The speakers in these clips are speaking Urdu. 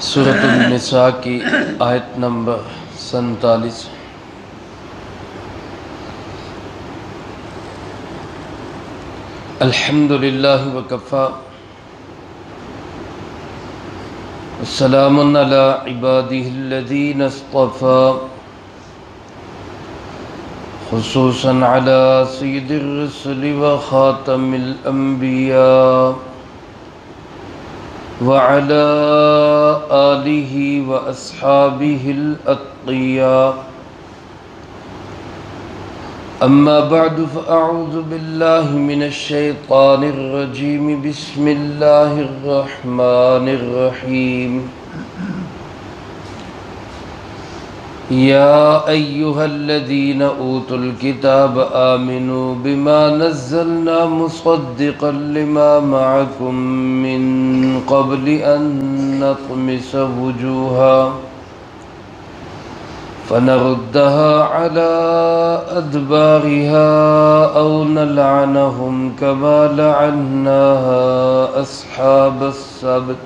سورۃ النساء کی آیت نمبر 47۔ الحمد للہ وکفیٰ والسلام علی عبادہ الذین اصطفیٰ خصوصا علی سید الرسل وخاتم الانبیاء وعلى آلہ واصحابہ الاتقیاء اما بعد فاعوذ باللہ من الشیطان الرجیم بسم اللہ الرحمن الرحیم یا ایہا الذین اوتوا الکتاب آمنوا بما نزلنا مصدقا لما معکم من قبل ان نطمس وجوہا فنردها على أدبارها أو نلعنهم كما لعناها أصحاب السبت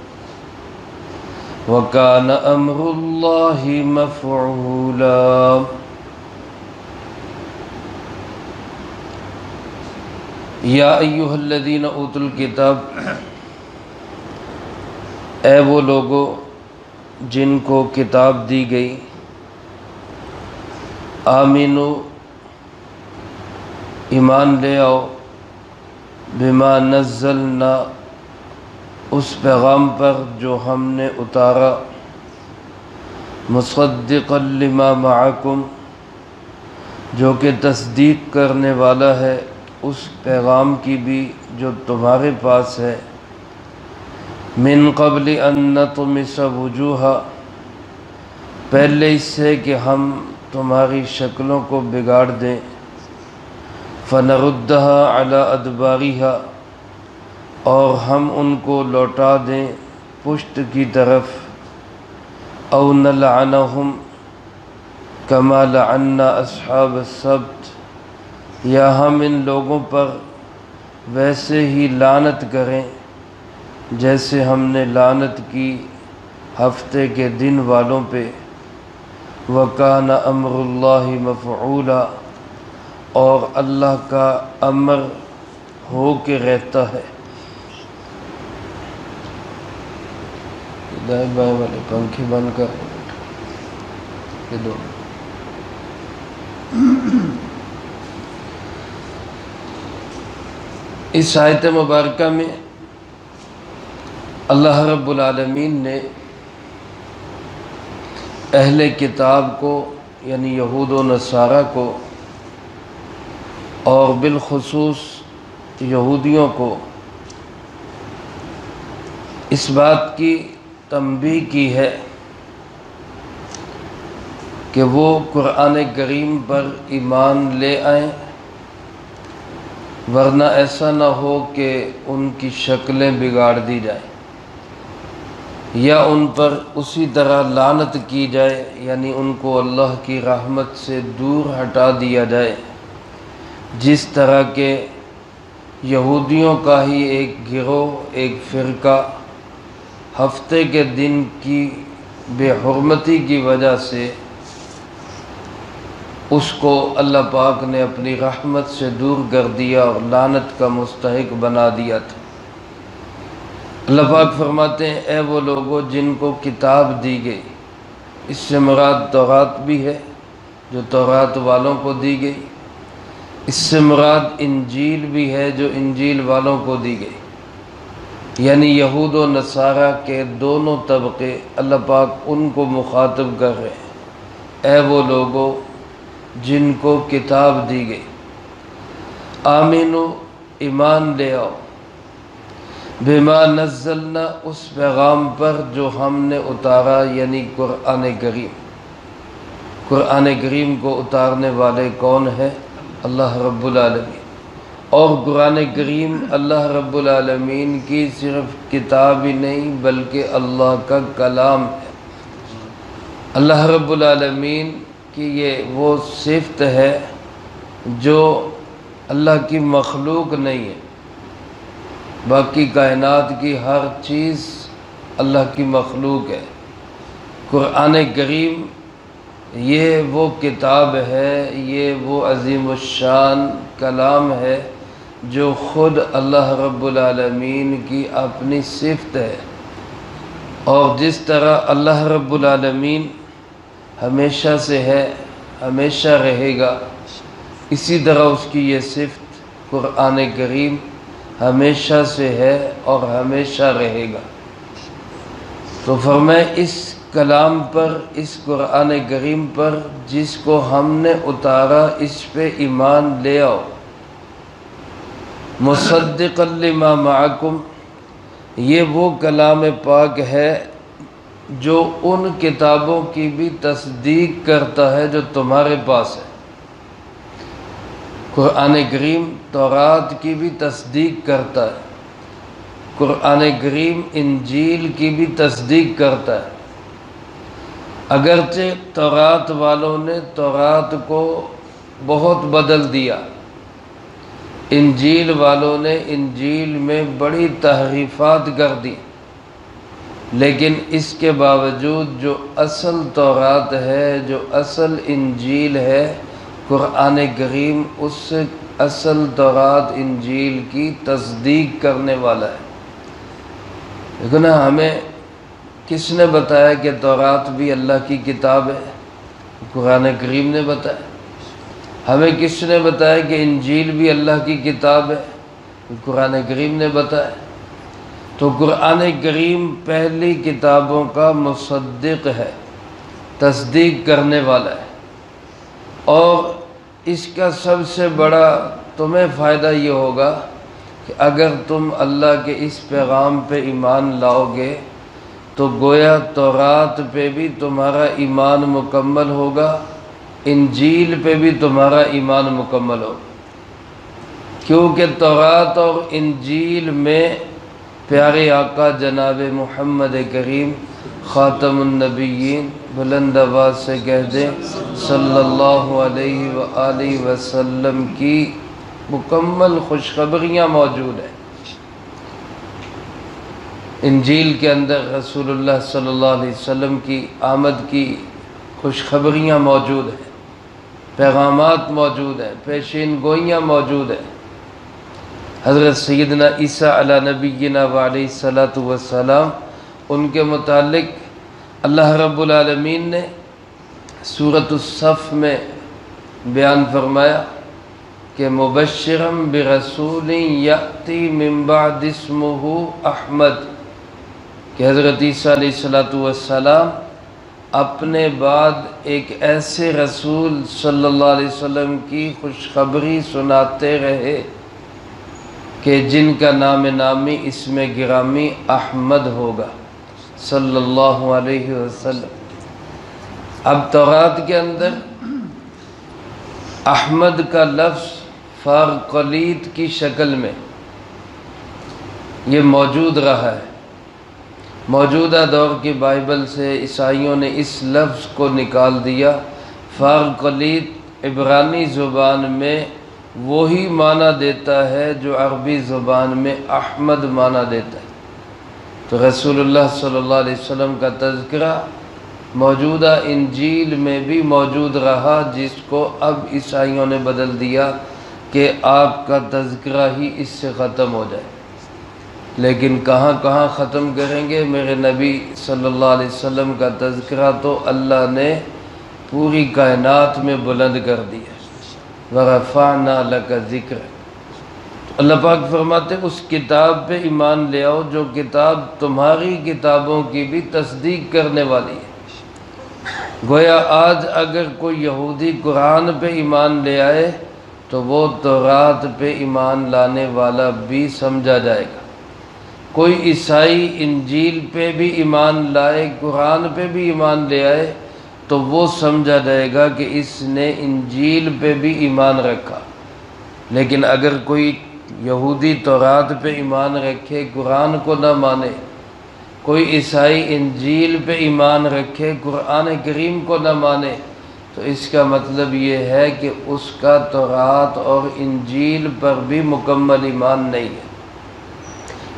وكان أمر الله مفعولا يا أيها الذين أوتوا الكتاب، اے وہ لوگو جن کو کتاب دی گئی، آمینو ایمان لے آؤ، بما نزلنا اس پیغام پر جو ہم نے اتارا، مصدقا لما معکم جو کہ تصدیق کرنے والا ہے اس پیغام کی بھی جو تمہارے پاس ہے، من قبل ان نطمس وجوہا پہلے اس سے کہ ہم تمہاری شکلوں کو بگاڑ دیں، فنردها علی ادبارها اور ہم ان کو لوٹا دیں پشت کی طرف، او نلعنہم کما لعنا اصحاب السبت یا ہم ان لوگوں پر ویسے ہی لعنت کریں جیسے ہم نے لعنت کی ہفتے کے دن والوں پہ، وَكَانَ أَمْرُ اللَّهِ مَفْعُولًا اور اللہ کا امر ہو کے رہتا ہے۔ دائیں بائیں والے پنکھے بند کر یہ دو۔ اس آیت مبارکہ میں اللہ رب العالمین نے اہل کتاب کو یعنی یہود و نصارہ کو اور بالخصوص یہودیوں کو اس بات کی تنبیہ کی ہے کہ وہ قرآن کریم پر ایمان لے آئیں، ورنہ ایسا نہ ہو کہ ان کی شکلیں بگاڑ دی جائیں یا ان پر اسی طرح لعنت کی جائے، یعنی ان کو اللہ کی رحمت سے دور ہٹا دیا جائے، جس طرح کہ یہودیوں کا ہی ایک گروہ ایک فرقہ ہفتے کے دن کی بے حرمتی کی وجہ سے اس کو اللہ پاک نے اپنی رحمت سے دور کر دیا اور لعنت کا مستحق بنا دیا تھا۔ اللہ پاک فرماتے ہیں اے وہ لوگوں جن کو کتاب دی گئی، اس سے مراد تورات بھی ہے جو تورات والوں کو دی گئی، اس سے مراد انجیل بھی ہے جو انجیل والوں کو دی گئی، یعنی یہود و نصارہ کے دونوں طبقے اللہ پاک ان کو مخاطب کر رہے ہیں، اے وہ لوگوں جن کو کتاب دی گئی، آمینو ایمان لے آؤ، بما نزلنا اس پیغام پر جو ہم نے اتارا یعنی قرآن کریم۔ قرآن کریم کو اتارنے والے کون ہیں؟ اللہ رب العالمین، اور قرآن کریم اللہ رب العالمین کی صرف کتاب ہی نہیں بلکہ اللہ کا کلام ہے۔ اللہ رب العالمین کی یہ وہ صفت ہے جو اللہ کی مخلوق نہیں ہے، باقی کائنات کی ہر چیز اللہ کی مخلوق ہے، قرآن کریم یہ وہ کتاب ہے، یہ وہ عظیم الشان کلام ہے جو خود اللہ رب العالمین کی اپنی صفت ہے، اور جس طرح اللہ رب العالمین ہمیشہ سے ہے، ہمیشہ رہے گا، اسی طرح اس کی یہ صفت قرآن کریم ہمیشہ سے ہے اور ہمیشہ رہے گا۔ تو فرمائے اس کلام پر، اس قرآن کریم پر جس کو ہم نے اتارا، اس پہ ایمان لے آؤ۔ مصدقا لما معکم، یہ وہ کلام پاک ہے جو ان کتابوں کی بھی تصدیق کرتا ہے جو تمہارے پاس ہے۔ قرآن کریم تورات کی بھی تصدیق کرتا ہے، قرآن کریم انجیل کی بھی تصدیق کرتا ہے۔ اگرچہ تورات والوں نے تورات کو بہت بدل دیا، انجیل والوں نے انجیل میں بڑی تحریفات کر دی، لیکن اس کے باوجود جو اصل تورات ہے، جو اصل انجیل ہے، قرآن کریم اس سے اصل تورات انجیل کی تصدیق کرنے والا ہے۔ لیکن ہمیں کس نے بتایا کہ تورات بھی اللہ کی کتاب ہے؟ قرآن کریم نے بتایا۔ ہمیں کس نے بتایا کہ انجیل بھی اللہ کی کتاب ہے؟ قرآن کریم نے بتایا۔ تو قرآن کریم پہلی کتابوں کا مصدق ہے، تصدیق کرنے والا ہے، اور اس کا سب سے بڑا تمہیں فائدہ یہ ہوگا کہ اگر تم اللہ کے اس پیغام پہ ایمان لاؤ گے تو گویا تورات پہ بھی تمہارا ایمان مکمل ہوگا، انجیل پہ بھی تمہارا ایمان مکمل ہوگا، کیونکہ تورات اور انجیل میں پیارے آقا جناب محمد کریم خاتم النبیین، بلند آواز سے کہہ دیں صلی اللہ علیہ وآلہ وسلم کی مکمل خوشخبریاں موجود ہیں۔ انجیل کے اندر رسول اللہ صلی اللہ علیہ وسلم کی آمد کی خوشخبریاں موجود ہیں، پیغامات موجود ہیں، پیشین گوئیاں موجود ہیں۔ حضرت سیدنا عیسیٰ علی نبینا وعلیہ الصلاۃ والسلام، ان کے متعلق اللہ رب العالمین نے سورۃ الصف میں بیان فرمایا کہ مبشرا برسول یأتی من بعد اسمہ احمد، کہ حضرت عیسیٰ علیہ الصلاۃ والسلام اپنے بعد ایک ایسے رسول صلی اللہ علیہ وسلم کی خوشخبری سناتے رہے کہ جن کا نام نامی اسم گرامی احمد ہوگا صلی اللہ علیہ وسلم۔ اب تورات کے اندر احمد کا لفظ فارقلیت کی شکل میں یہ موجود رہا ہے۔ موجودہ دور کی بائبل سے عیسائیوں نے اس لفظ کو نکال دیا۔ فارقلیت عبرانی زبان میں وہی معنی دیتا ہے جو عربی زبان میں احمد معنی دیتا ہے۔ تو رسول اللہ صلی اللہ علیہ وسلم کا تذکرہ موجودہ انجیل میں بھی موجود رہا، جس کو اب عیسائیوں نے بدل دیا کہ آپ کا تذکرہ ہی اس سے ختم ہو جائے۔ لیکن کہاں کہاں ختم کریں گے؟ میرے نبی صلی اللہ علیہ وسلم کا تذکرہ تو اللہ نے پوری کائنات میں بلند کر دیا۔ وَرَفَعْنَا لَكَ ذِكْرَكَ، اللہ پاک فرماتے اس کتاب پہ ایمان لے آؤ جو کتاب تمہاری کتابوں کی بھی تصدیق کرنے والی ہے۔ گویا آج اگر کوئی یہودی قرآن پہ ایمان لے آئے تو وہ تورات پہ ایمان لانے والا بھی سمجھا جائے گا۔ کوئی عیسائی انجیل پہ بھی ایمان لائے، قرآن پہ بھی ایمان لے آئے تو وہ سمجھا جائے گا کہ اس نے انجیل پہ بھی ایمان رکھا۔ لیکن اگر کوئی یہودی تورات پہ ایمان رکھے، قرآن کو نہ مانے، کوئی عیسائی انجیل پہ ایمان رکھے، قرآن کریم کو نہ مانے، تو اس کا مطلب یہ ہے کہ اس کا تورات اور انجیل پر بھی مکمل ایمان نہیں ہے۔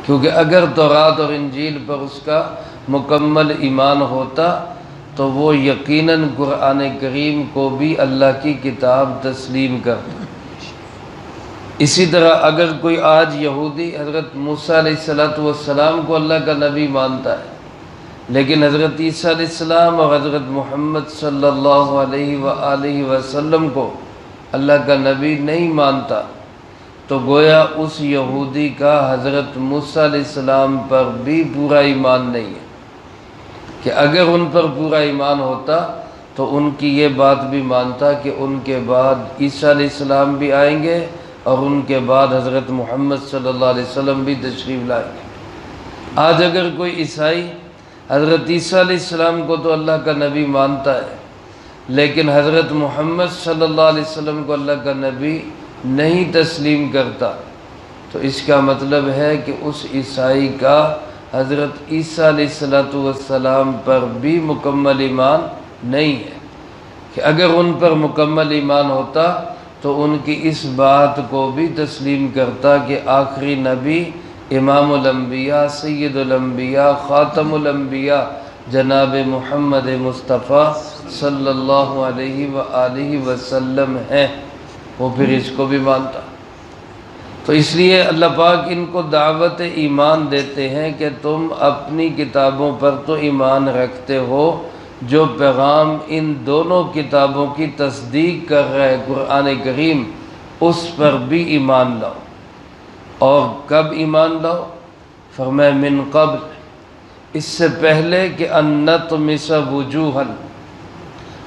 کیونکہ اگر تورات اور انجیل پر اس کا مکمل ایمان ہوتا تو وہ یقیناً قرآن کریم کو بھی اللہ کی کتاب تسلیم کرتا۔ اسی طرح اگر کوئی آج یہودی حضرت موسیٰ علیہ السلام کو اللہ کا نبی مانتا ہے، لیکن حضرت عیسیٰ علیہ السلام اور حضرت محمد صلی اللہ علیہ وآلہ وسلم کو اللہ کا نبی نہیں مانتا، تو گویا اس یہودی کا حضرت موسیٰ علیہ السلام پر بھی پورا ایمان نہیں ہے، کہ اگر ان پر پورا ایمان ہوتا تو ان کی یہ بات بھی مانتا کہ ان کے بعد عیسیٰ علیہ السلام بھی آئیں گے اور ان کے بعد حضرت محمد صلی اللہ علیہ وسلم بھی تشریف لائیں گے۔ آج اگر کوئی عیسائی حضرت عیسیٰ علیہ السلام کو تو اللہ کا نبی مانتا ہے، لیکن حضرت محمد صلی اللہ علیہ وسلم کو اللہ کا نبی نہیں تسلیم کرتا، تو اس کا مطلب ہے کہ اس عیسائی کا حضرت عیسیٰ علیہ السلام پر بھی مکمل ایمان نہیں ہے، کہ اگر ان پر مکمل ایمان ہوتا تو ان کی اس بات کو بھی تسلیم کرتا کہ آخری نبی امام الانبیاء، سید الانبیاء، خاتم الانبیاء جناب محمد مصطفیٰ صلی اللہ علیہ وآلہ وسلم ہیں، وہ پھر اس کو بھی مانتا۔ تو اس لیے اللہ پاک ان کو دعوت ایمان دیتے ہیں کہ تم اپنی کتابوں پر تو ایمان رکھتے ہو، جو پیغام ان دونوں کتابوں کی تصدیق کر رہا ہے قرآن کریم، اس پر بھی ایمان لاؤ۔ اور کب ایمان لاؤ؟ فرمایا من قبل، اس سے پہلے کہ ان نطمس وجوہا،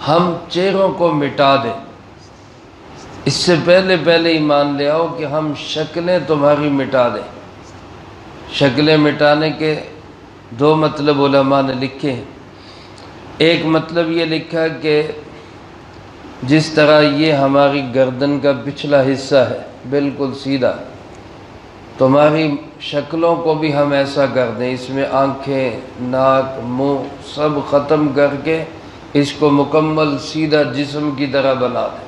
ہم چہروں کو مٹا دیں، اس سے پہلے ایمان لے آؤ کہ ہم شکلیں تمہاری مٹا دیں۔ شکلیں مٹانے کے دو مطلب علماء نے لکھے ہیں۔ ایک مطلب یہ لکھا کہ جس طرح یہ ہماری گردن کا پچھلا حصہ ہے بالکل سیدھا، تمہاری شکلوں کو بھی ہم ایسا کر دیں، اس میں آنکھیں، ناک، منہ سب ختم کر کے اس کو مکمل سیدھا جسم کی طرح بنا دیں،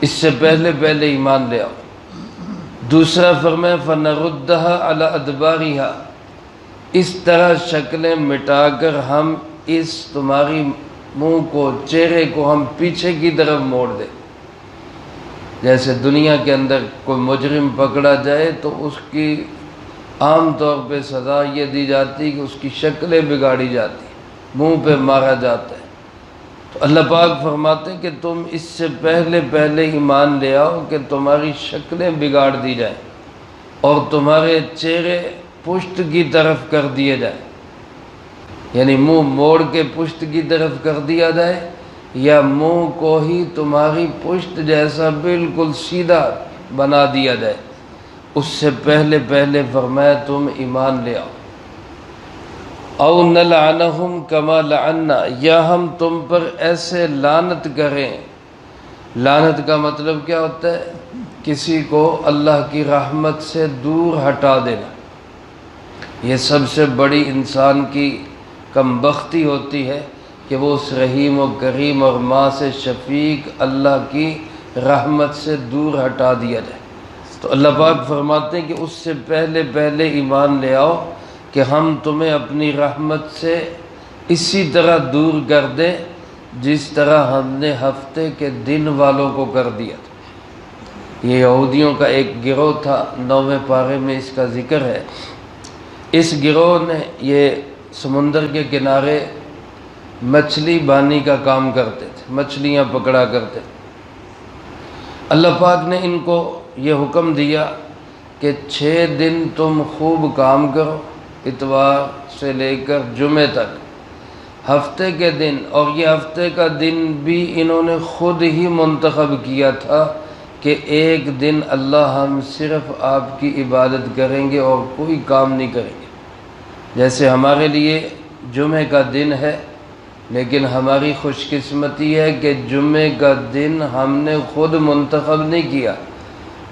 اس سے پہلے ایمان لے آؤ۔ دوسرا فرمایا فَنَرُدَّهَا عَلَى أَدْبَارِهَا، اس طرح شکلیں مٹا کر ہم اس تمہاری منہ کو، چہرے کو ہم پیچھے کی طرف موڑ دیں۔ جیسے دنیا کے اندر کوئی مجرم پکڑا جائے تو اس کی عام طور پہ سزا یہ دی جاتی کہ اس کی شکلیں بگاڑی جاتی، منہ پہ مارا جاتا ہے۔ تو اللہ پاک فرماتے ہیں کہ تم اس سے پہلے ایمان لے آؤ کہ تمہاری شکلیں بگاڑ دی جائیں اور تمہارے چہرے پشت کی طرف کر دیے جائیں، یعنی منہ موڑ کے پشت کی طرف کر دیا جائے، یا منہ کو ہی تمہاری پشت جیسا بالکل سیدھا بنا دیا جائے، اس سے پہلے فرمایا تم ایمان لے آؤ۔ او نلعنہم کما لعنا، یا ہم تم پر ایسے لعنت کریں۔ لعنت کا مطلب کیا ہوتا ہے؟ کسی کو اللہ کی رحمت سے دور ہٹا دینا۔ یہ سب سے بڑی انسان کی کم بختی ہوتی ہے کہ وہ اس رحیم و کریم اور ماں سے شفیق اللہ کی رحمت سے دور ہٹا دیا جائے۔ تو اللہ پاک فرماتے ہیں کہ اس سے پہلے ایمان لے آؤ کہ ہم تمہیں اپنی رحمت سے اسی طرح دور کر دیں جس طرح ہم نے ہفتے کے دن والوں کو کر دیا تھا۔ یہ یہودیوں کا ایک گروہ تھا، 9ویں پارے میں اس کا ذکر ہے۔ اس گروہ نے یہ سمندر کے کنارے مچھلی بانی کا کام کرتے تھے، مچھلیاں پکڑا کرتے تھے۔ اللہ پاک نے ان کو یہ حکم دیا کہ 6 دن تم خوب کام کرو، اتوار سے لے کر جمعے تک، ہفتے کے دن، اور یہ ہفتے کا دن بھی انہوں نے خود ہی منتخب کیا تھا کہ ایک دن اللہ ہم صرف آپ کی عبادت کریں گے اور کوئی کام نہیں کریں گے۔ جیسے ہمارے لیے جمعے کا دن ہے، لیکن ہماری خوش قسمتی ہے کہ جمعے کا دن ہم نے خود منتخب نہیں کیا،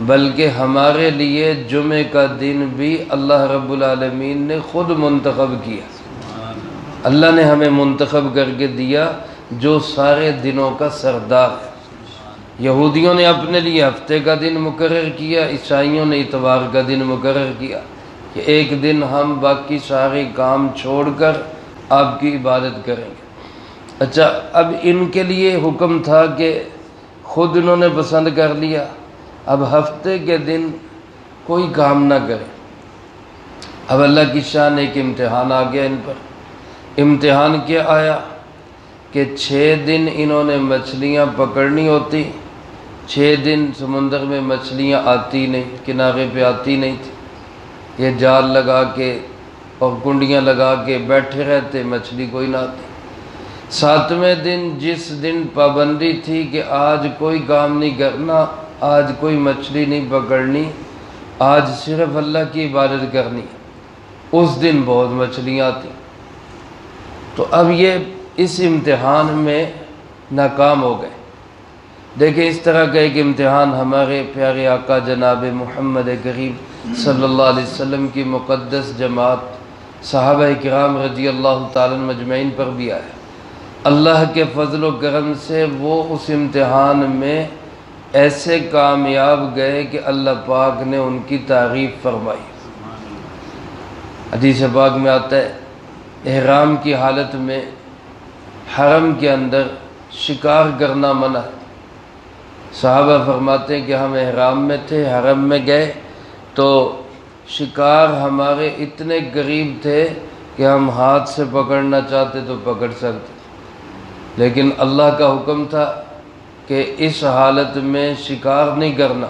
بلکہ ہمارے لیے جمعے کا دن بھی اللہ رب العالمین نے خود منتخب کیا۔ اللہ نے ہمیں منتخب کر کے دیا جو سارے دنوں کا سردار ہے۔ یہودیوں نے اپنے لیے ہفتے کا دن مقرر کیا، عیسائیوں نے اتوار کا دن مقرر کیا کہ ایک دن ہم باقی سارے کام چھوڑ کر آپ کی عبادت کریں گے۔ اچھا، اب ان کے لیے حکم تھا کہ خود انہوں نے پسند کر لیا، اب ہفتے کے دن کوئی کام نہ کرے۔ اب اللہ کی شان ایک امتحان آ گیا ان پر۔ امتحان کیا آیا کہ 6 دن انہوں نے مچھلیاں پکڑنی ہوتی، 6 دن سمندر میں مچھلیاں آتی نہیں، کنارے پہ آتی نہیں تھی، یہ جال لگا کے اور کنڈیاں لگا کے بیٹھے رہتے، مچھلی کوئی نہ آتی۔ 7ویں دن جس دن پابندی تھی کہ آج کوئی کام نہیں کرنا، آج کوئی مچھلی نہیں پکڑنی، آج صرف اللہ کی عبادت کرنی، اس دن بہت مچھلیاں آتی۔ تو اب یہ اس امتحان میں ناکام ہو گئے۔ دیکھیں اس طرح کا ایک امتحان ہمارے پیارے آقا جناب محمد کریم صلی اللہ علیہ وسلم کی مقدس جماعت صحابہ کرام رضی اللہ تعالیٰ مجمعین پر بھی آیا۔ اللہ کے فضل و کرم سے وہ اس امتحان میں ایسے کامیاب گئے کہ اللہ پاک نے ان کی تعریف فرمائی۔ حدیث پاک میں آتا ہے احرام کی حالت میں حرم کے اندر شکار کرنا منع ہے۔ صحابہ فرماتے ہیں کہ ہم احرام میں تھے، حرم میں گئے تو شکار ہمارے اتنے قریب تھے کہ ہم ہاتھ سے پکڑنا چاہتے تو پکڑ سکتے، لیکن اللہ کا حکم تھا کہ اس حالت میں شکار نہیں کرنا،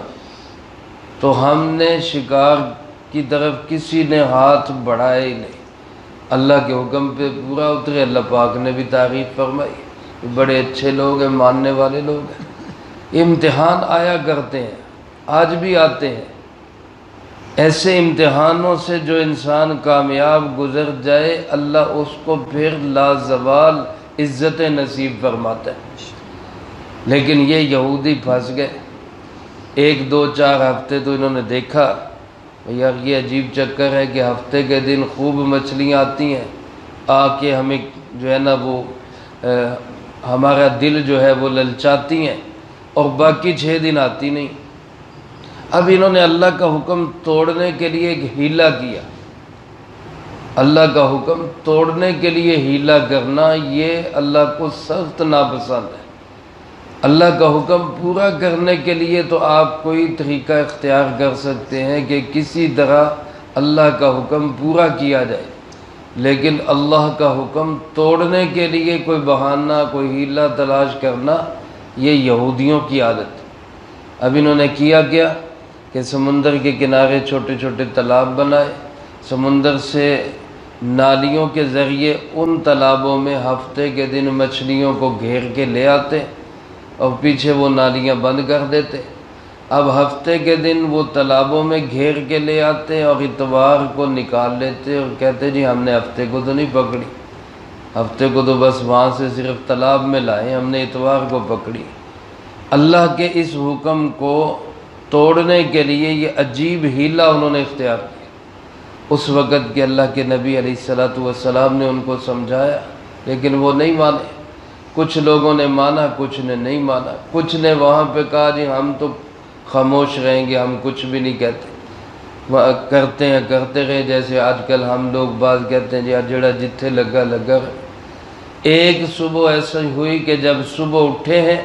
تو ہم نے شکار کی طرف کسی نے ہاتھ بڑھائے ہی نہیں۔ اللہ کے حکم پہ پورا اترے، اللہ پاک نے بھی تعریف فرمائی، بڑے اچھے لوگ ہیں، ماننے والے لوگ ہیں۔ امتحان آیا کرتے ہیں، آج بھی آتے ہیں۔ ایسے امتحانوں سے جو انسان کامیاب گزر جائے، اللہ اس کو پھر لازوال عزت نصیب فرماتا ہے۔ لیکن یہ یہودی پھنس گئے۔ 1 2 4 ہفتے تو انہوں نے دیکھا یار یہ عجیب چکر ہے کہ ہفتے کے دن خوب مچھلیاں آتی ہیں، آ کے ہمیں جو ہے نا وہ ہمارا دل جو ہے وہ للچاتی ہیں، اور باقی 6 دن آتی نہیں۔ اب انہوں نے اللہ کا حکم توڑنے کے لیے ایک ہیلا کیا۔ اللہ کا حکم توڑنے کے لیے ہیلا کرنا یہ اللہ کو سخت ناپسند ہے۔ اللہ کا حکم پورا کرنے کے لیے تو آپ کوئی طریقہ اختیار کر سکتے ہیں کہ کسی طرح اللہ کا حکم پورا کیا جائے، لیکن اللہ کا حکم توڑنے کے لیے کوئی بہانہ، کوئی ہیلا تلاش کرنا یہ یہودیوں کی عادت ہے۔ اب انہوں نے کیا کہ سمندر کے کنارے چھوٹے چھوٹے تالاب بنائے، سمندر سے نالیوں کے ذریعے ان تالابوں میں ہفتے کے دن مچھلیوں کو گھیر کے لے آتے اور پیچھے وہ نالیاں بند کر دیتے۔ اب ہفتے کے دن وہ تالابوں میں گھیر کے لے آتے اور اتوار کو نکال لیتے اور کہتے جی ہم نے ہفتے کو تو نہیں پکڑی، ہفتے کو تو بس وہاں سے صرف تالاب میں لائے، ہم نے اتوار کو پکڑی۔ اللہ کے اس حکم کو توڑنے کے لیے یہ عجیب ہیلا انہوں نے اختیار کیا۔ اس وقت کے اللہ کے نبی علیہ الصلوۃ والسلام نے ان کو سمجھایا، لیکن وہ نہیں مانے۔ کچھ لوگوں نے مانا، کچھ نے نہیں مانا۔ کچھ نے وہاں پہ کہا جی ہم تو خاموش رہیں گے، ہم کچھ بھی نہیں کہتے، کرتے رہے جیسے آج کل ہم لوگ بعض کہتے ہیں جی جڑا جتھے لگا لگا۔ ایک صبح ایسا ہوئی کہ جب صبح اٹھے ہیں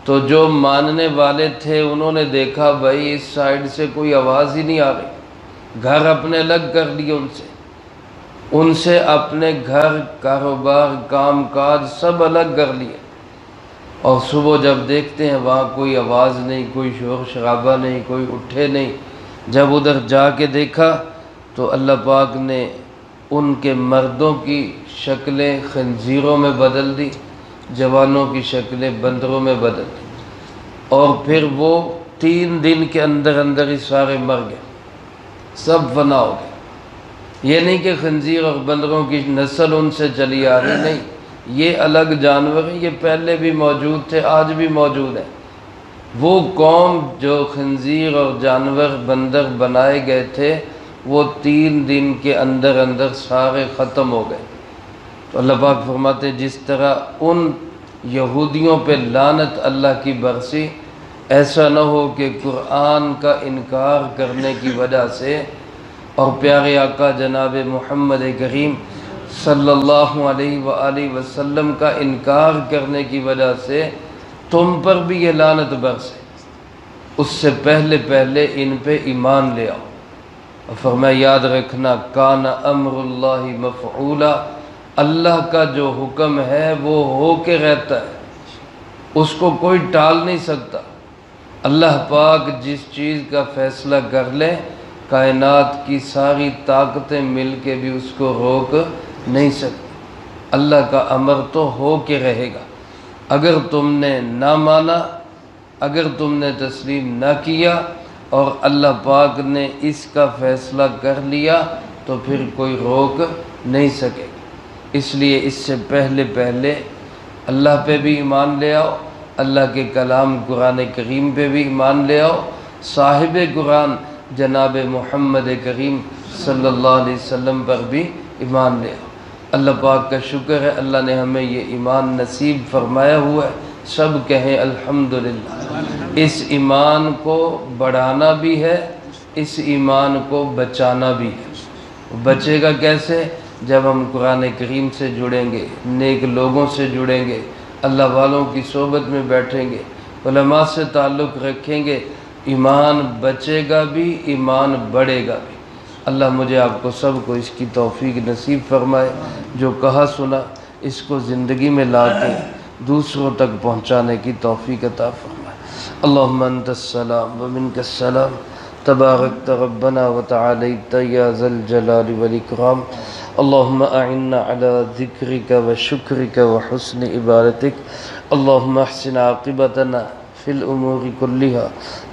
تو جو ماننے والے تھے انہوں نے دیکھا بھائی اس سائیڈ سے کوئی آواز ہی نہیں آ رہی، گھر اپنے الگ کر لیے، ان سے اپنے گھر، کاروبار، کام کاج سب الگ کر لیے، اور صبح جب دیکھتے ہیں وہاں کوئی آواز نہیں، کوئی شور شرابہ نہیں، کوئی اٹھے نہیں۔ جب ادھر جا کے دیکھا تو اللہ پاک نے ان کے مردوں کی شکلیں خنزیروں میں بدل دی، جوانوں کی شکلیں بندروں میں بدل دی، اور پھر وہ 3 دن کے اندر اندر ہی سارے مر گئے، سب فنا ہو گئے۔ یہ نہیں کہ خنزیر اور بندروں کی نسل ان سے چلی آ رہی، نہیں، یہ الگ جانور ہیں، یہ پہلے بھی موجود تھے، آج بھی موجود ہیں۔ وہ قوم جو خنزیر اور جانور بندر بنائے گئے تھے وہ 3 دن کے اندر اندر سارے ختم ہو گئے۔ تو اللہ پاک فرماتے جس طرح ان یہودیوں پہ لعنت اللہ کی برسی، ایسا نہ ہو کہ قرآن کا انکار کرنے کی وجہ سے اور پیارے آقا جناب محمد کریم صلی اللہ علیہ وآلہ وسلم کا انکار کرنے کی وجہ سے تم پر بھی یہ لعنت برسے، اس سے پہلے پہلے ان پہ ایمان لے آؤ۔ اور فرمایا یاد رکھنا کان امر اللہ مفعولا، اللہ کا جو حکم ہے وہ ہو کے رہتا ہے، اس کو کوئی ٹال نہیں سکتا۔ اللہ پاک جس چیز کا فیصلہ کر لے، کائنات کی ساری طاقتیں مل کے بھی اس کو روک نہیں سکتی۔ اللہ کا امر تو ہو کے رہے گا۔ اگر تم نے نہ مانا، اگر تم نے تسلیم نہ کیا اور اللہ پاک نے اس کا فیصلہ کر لیا تو پھر کوئی روک نہیں سکے گا۔ اس لیے اس سے پہلے پہلے اللہ پہ بھی ایمان لے آؤ، اللہ کے کلام قرآن کریم پہ بھی ایمان لے آؤ، صاحب قرآن جناب محمد کریم صلی اللہ علیہ وسلم پر بھی ایمان لے آؤ۔ اللہ پاک کا شکر ہے، اللہ نے ہمیں یہ ایمان نصیب فرمایا ہوا ہے، سب کہیں الحمدللہ۔ اس ایمان کو بڑھانا بھی ہے، اس ایمان کو بچانا بھی ہے۔ بچے گا کیسے؟ جب ہم قرآن کریم سے جڑیں گے، نیک لوگوں سے جڑیں گے، اللہ والوں کی صحبت میں بیٹھیں گے، علماء سے تعلق رکھیں گے، ایمان بچے گا بھی، ایمان بڑھے گا بھی۔ اللہ مجھے آپ کو سب کو اس کی توفیق نصیب فرمائے، جو کہا سنا اس کو زندگی میں لا کے دوسروں تک پہنچانے کی توفیق عطا فرمائے۔ اللہم انت السلام ومنک السلام، تبارکت ربنا وتعالیت یا ذا الجلال والاکرام۔ اللہم اعنا علی ذکرک وشکرک وحسن عبادتک۔ اللہم احسن عاقبتنا فی الامور کلها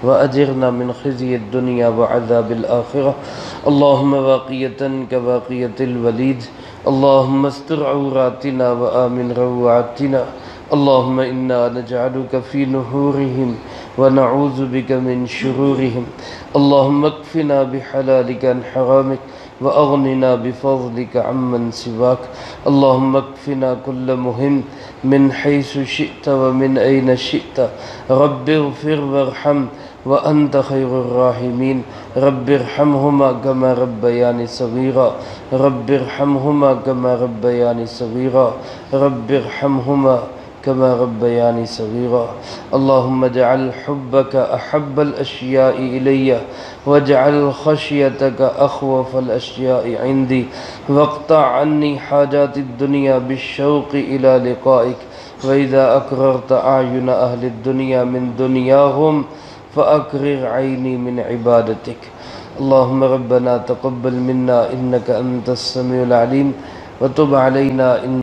واجرنا من خزی الدنیا وعذاب الآخرہ۔ اللہم واقیتا کواقیت الولید، اللہم استر عوراتنا وآمن روعاتنا۔ اللہم انا نجعلک فی نحورہم ونعوذ بک من شرورہم۔ اللہم اکفنا بحلالک عن حرامک وأغننا بفضلك عمن سواك۔ اللهم اكفنا كل مهم من حيث شئت ومن أين شئت۔ رب اغفر وارحم وأنت خير الراحمين۔ رب ارحمهما كما ربياني صغيرا، رب ارحمهما كما ربياني صغيرا، رب ارحمهما كما ربياني صغيرا۔ اللهم اجعل حبك أحب الأشياء إلي، واجعل خشيتك أخوف الأشياء عندي، واقطع عني حاجات الدنيا بالشوق إلى لقائك، وإذا أكررت أعين أهل الدنيا من دنياهم فأكرر عيني من عبادتك۔ اللهم ربنا تقبل منا إنك أنت السميع العليم، وتب علينا